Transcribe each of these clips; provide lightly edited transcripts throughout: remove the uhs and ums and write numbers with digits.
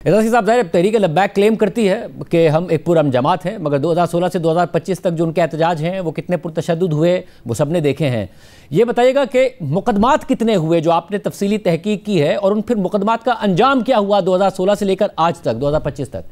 एजाज़ी साहब, ज़ाहिर तहरीक लब्बैक क्लेम करती है कि हम एक पुरअमन जमात हैं, मगर 2016 से 2025 तक जो उनके एहतजाज हैं वो कितने पुरतशद्दुद हुए वो सब ने देखे हैं। ये बताइएगा कि मुकदमात कितने हुए जो आपने तफसीली तहकीक की है, और उन फिर मुकदमात का अंजाम क्या हुआ 2016 से लेकर आज तक 2025 तक?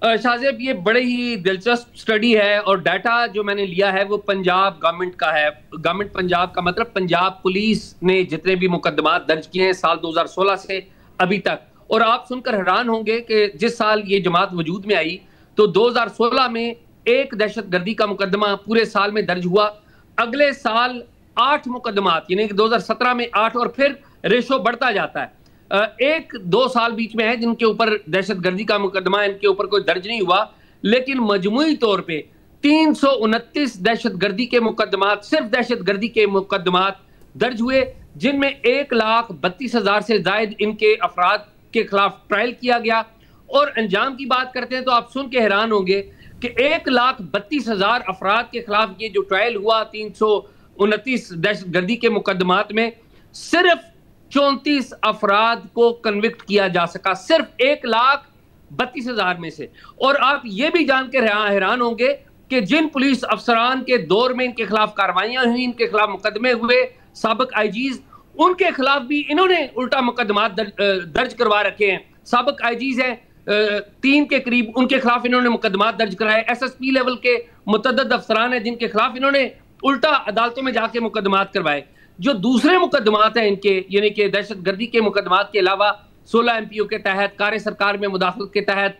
शाहजेब, ये बड़े ही दिलचस्प स्टडी है और डाटा जो मैंने लिया है वो पंजाब गवर्नमेंट का है। गवर्नमेंट पंजाब का मतलब पंजाब पुलिस ने जितने भी मुकदमात दर्ज किए हैं साल 2016 से अभी तक, और आप सुनकर हैरान होंगे कि जिस साल ये जमात वजूद में आई तो 2016 में एक दहशतगर्दी का मुकदमा पूरे साल में दर्ज हुआ। अगले साल 8 मुकदमात, यानी कि 2017 में 8, और फिर रेशो बढ़ता जाता है। 1-2 साल बीच में है जिनके ऊपर दहशतगर्दी का मुकदमा इनके ऊपर कोई दर्ज नहीं हुआ, लेकिन मजमूई तौर पे 329 दहशतगर्दी के मुकदमात, सिर्फ दहशतगर्दी के मुकदमात दर्ज हुए, जिनमें 1,32,000 से जायद इनके अफराद के खिलाफ ट्रायल किया गया। और अंजाम की बात करते हैं तो आप सुन के हैरान होंगे कि 1,32,000 अफराद के खिलाफ ये जो ट्रायल हुआ 329 दहशतगर्दी के मुकदमात में, सिर्फ 34 अफराद को कन्विक्ट किया जा सका, सिर्फ 1,32,000 में से। और आप ये भी जान के हैरान होंगे कि जिन पुलिस अफसरान के दौर में इनके खिलाफ कार्रवाइयां हुई, इनके खिलाफ मुकदमे हुए, साबिक आईजीज, उनके खिलाफ भी इन्होंने उल्टा मुकदमा दर्ज करवा रखे हैं। साबिक आईजीज हैं 3 के करीब, उनके खिलाफ इन्होंने मुकदमा दर्ज कराए। एसएसपी लेवल के मुतअद्दिद अफसरान हैं जिनके खिलाफ इन्होंने उल्टा अदालतों में जाके मुकदमात करवाए। जो दूसरे मुकदमात हैं इनके, यानी कि दहशतगर्दी के मुकदमात के अलावा 16 MPO के तहत, कार्य सरकार में मुदाखलत के तहत,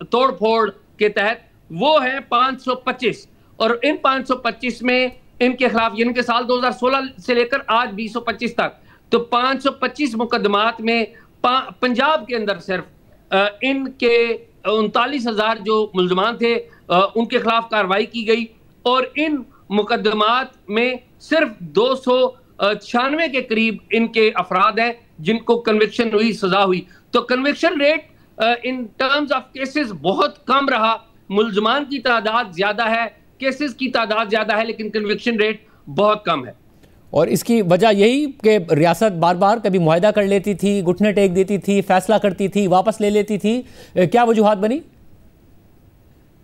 तोड़ फोड़ के तहत, वो है 525। और इन 525 में इनके खिलाफ, यानी कि साल 2016 से लेकर आज 2025 तक, तो 525 मुकदमात में पंजाब के अंदर सिर्फ इनके 39,000 जो मुल्जमान थे उनके खिलाफ कार्रवाई की गई। और इन मुकदमात में सिर्फ 296 के करीब इनके अफराद हैं जिनको कन्विक्शन हुई, सजा हुई। तो conviction rate in terms of cases बहुत कम रहा। मुल्जमान की तादाद ज्यादा है, केसेस की तादाद ज्यादा है, लेकिन कन्विक्शन रेट बहुत कम है। और इसकी वजह यही कि रियासत बार बार कभी मुआहदा कर लेती थी, घुटने टेक देती थी, फैसला करती थी, वापस ले लेती थी, क्या वजूहात बनी?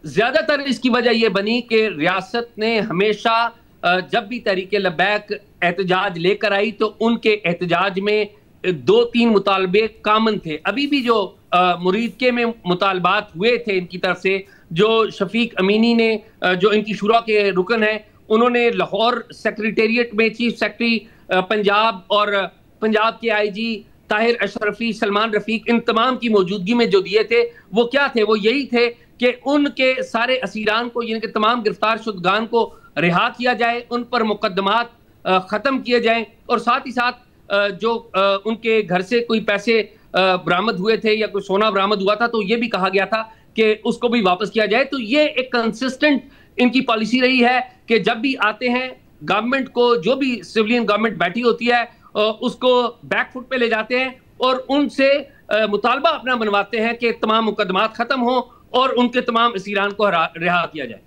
ज्यादातर इसकी वजह यह बनी कि रियासत ने हमेशा जब भी तहरीक लब्बैक एहतजाज लेकर आई तो उनके एहतजाज में 2-3 मुतालबे कामन थे। अभी भी जो मुरीदके में मुतालबात हुए थे इनकी तरफ से, जो शफीक अमीनी ने, जो इनकी शुरा के रुकन हैं, उन्होंने लाहौर सेक्रेटेरिएट में चीफ सेक्रेटरी पंजाब और पंजाब के आईजी ताहिर अशरफी, सलमान रफीक, इन तमाम की मौजूदगी में जो दिए थे वो क्या थे? वो यही थे कि उनके सारे असीरान को, यानी कि तमाम गिरफ्तार शुदगान को रिहा किया जाए, उन पर मुकदमात ख़त्म किए जाएं, और साथ ही साथ जो उनके घर से कोई पैसे बरामद हुए थे या कोई सोना बरामद हुआ था तो ये भी कहा गया था कि उसको भी वापस किया जाए। तो ये एक कंसिस्टेंट इनकी पॉलिसी रही है कि जब भी आते हैं गवर्नमेंट को, जो भी सिविलियन गवर्नमेंट बैठी होती है उसको बैकफुट पे ले जाते हैं और उनसे मुतालबा अपना बनवाते हैं कि तमाम मुकदमात ख़त्म हो और उनके तमाम असीरान को रिहा किया जाए।